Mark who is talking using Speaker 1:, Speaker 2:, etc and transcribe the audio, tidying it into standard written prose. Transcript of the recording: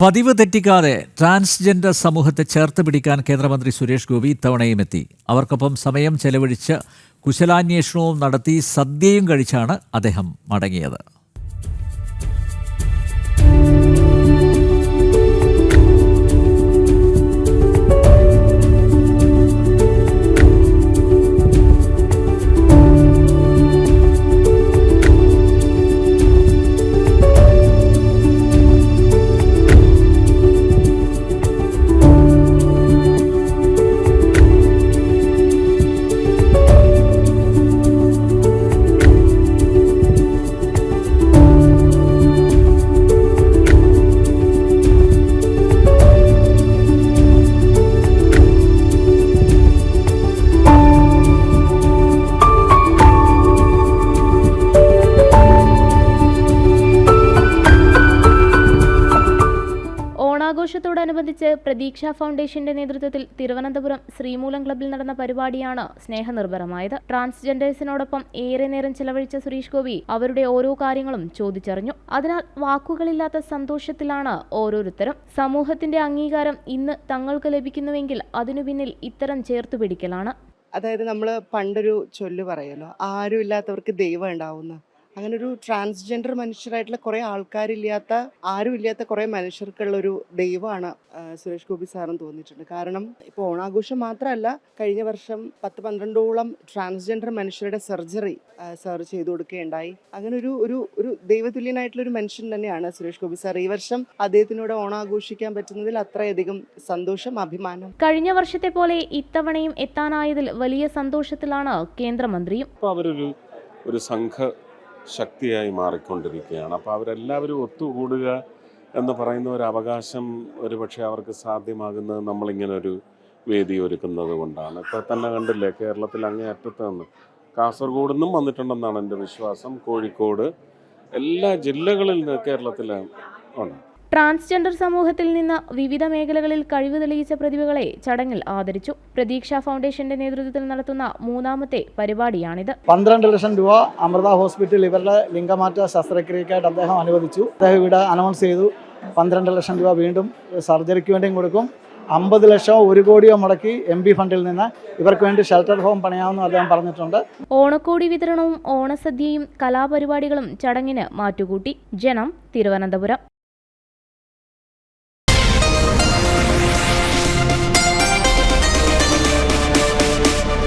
Speaker 1: പതിവ് തെറ്റിക്കാതെ ട്രാൻസ്ജെൻഡർ സമൂഹത്തെ ചേർത്ത് പിടിക്കാൻ കേന്ദ്രമന്ത്രി സുരേഷ് ഗോപി ഇത്തവണയും എത്തി. അവർക്കൊപ്പം സമയം ചെലവഴിച്ച് കുശലാന്വേഷണവും നടത്തി സദ്യയും കഴിച്ചാണ് അദ്ദേഹം മടങ്ങിയത്.
Speaker 2: ഓണാഘോഷത്തോടനുബന്ധിച്ച് പ്രതീക്ഷ ഫൗണ്ടേഷന്റെ നേതൃത്വത്തിൽ തിരുവനന്തപുരം ശ്രീമൂലം ക്ലബ്ബിൽ നടന്ന പരിപാടിയാണ് സ്നേഹനിർഭരമായത്. ട്രാൻസ്ജെൻഡേഴ്സിനോടൊപ്പം ഏറെ നേരം ചെലവഴിച്ച സുരേഷ് ഗോപി അവരുടെ ഓരോ കാര്യങ്ങളും ചോദിച്ചറിഞ്ഞു. അതിനാൽ വാക്കുകളില്ലാത്ത സന്തോഷത്തിലാണ് ഓരോരുത്തരും. സമൂഹത്തിന്റെ അംഗീകാരം ഇന്ന് തങ്ങൾക്ക് ലഭിക്കുന്നുവെങ്കിൽ അതിനു പിന്നിൽ ഇത്തരം ചേർത്തുപിടിക്കലാണ്.
Speaker 3: അതായത് നമ്മൾ പണ്ടൊരു ചൊല്ല് പറയുമല്ലോ, ആരും ഇല്ലാത്തവർക്ക് ദൈവം ഉണ്ടാവുന്ന. അങ്ങനെ ഒരു ട്രാൻസ്ജെൻഡർ മനുഷ്യരായിട്ടുള്ള കുറേ ആരും ഇല്ലാത്ത കുറേ മനുഷ്യർക്കുള്ളൊരു ദൈവമാണ് സുരേഷ് ഗോപി സാറും തോന്നിയിട്ടുണ്ട്. കാരണം ഇപ്പോൾ ഓണാഘോഷം മാത്രമല്ല, കഴിഞ്ഞ വർഷം 10-12ഓളം ട്രാൻസ്ജെൻഡർ മനുഷ്യരുടെ സർജറി സാർ ചെയ്തു കൊടുക്കുകയുണ്ടായി. അങ്ങനെ ഒരു ദൈവതുല്യനായിട്ടുള്ളൊരു മനുഷ്യൻ തന്നെയാണ് സുരേഷ് ഗോപി സാർ. ഈ വർഷം അദ്ദേഹത്തിനോട് ഓണാഘോഷിക്കാൻ പറ്റുന്നതിൽ അത്രയധികം സന്തോഷം, അഭിമാനം.
Speaker 2: കഴിഞ്ഞ വർഷത്തെ പോലെ ഇത്തവണയും എത്താനായതിൽ വലിയ സന്തോഷത്തിലാണ് കേന്ദ്രമന്ത്രിയും.
Speaker 4: ഒരു സംഘ ശക്തിയായി മാറിക്കൊണ്ടിരിക്കുകയാണ്. അപ്പോൾ അവരെല്ലാവരും ഒത്തുകൂടുക എന്ന് പറയുന്ന ഒരു അവകാശം ഒരുപക്ഷെ അവർക്ക് സാധ്യമാകുന്നത് നമ്മളിങ്ങനെ ഒരു വേദി ഒരുക്കുന്നത് കൊണ്ടാണ്. ഇപ്പോൾ തന്നെ കണ്ടില്ലേ, കേരളത്തിൽ അങ്ങേ അറ്റത്ത് നിന്ന് കാസർഗോഡ് നിന്നും വന്നിട്ടുണ്ടെന്നാണ് എൻ്റെ വിശ്വാസം. കോഴിക്കോട്, എല്ലാ ജില്ലകളിൽ നിന്ന് കേരളത്തിൽ ഉണ്ട്.
Speaker 2: ട്രാൻസ്ജെൻഡർ സമൂഹത്തിൽ നിന്ന് വിവിധ മേഖലകളിൽ കഴിവ് തെളിയിച്ച പ്രതിഭകളെ ചടങ്ങിൽ ആദരിച്ചു. പ്രതീക്ഷ ഫൗണ്ടേഷന്റെ നേതൃത്വത്തിൽ നടത്തുന്ന മൂന്നാമത്തെ പരിപാടിയാണിത്.
Speaker 5: 12 ലക്ഷം രൂപ അമൃത ഹോസ്പിറ്റൽ ഇവരുടെ ലിംഗമാറ്റ ശസ്ത്രക്രിയക്കായിട്ട് അദ്ദേഹം അനുവദിച്ചു. അദ്ദേഹം ഇവിടെ അനൗൺസ് ചെയ്തു 12 ലക്ഷം രൂപ വീണ്ടും സർജറിക്ക് വേണ്ടിയും കൊടുക്കും. 50 ലക്ഷമോ 1 കോടിയോ മുടക്കി MP ഫണ്ടിൽ നിന്ന് ഇവർക്ക് വേണ്ടി ഷെൽട്ടർ ഹോം പണിയാമെന്നും അദ്ദേഹം പറഞ്ഞിട്ടുണ്ട്.
Speaker 2: ഓണക്കോടി വിതരണവും ഓണസദ്യയും കലാപരിപാടികളും ചടങ്ങിന് മാറ്റുകൂട്ടി. ജനം, തിരുവനന്തപുരം.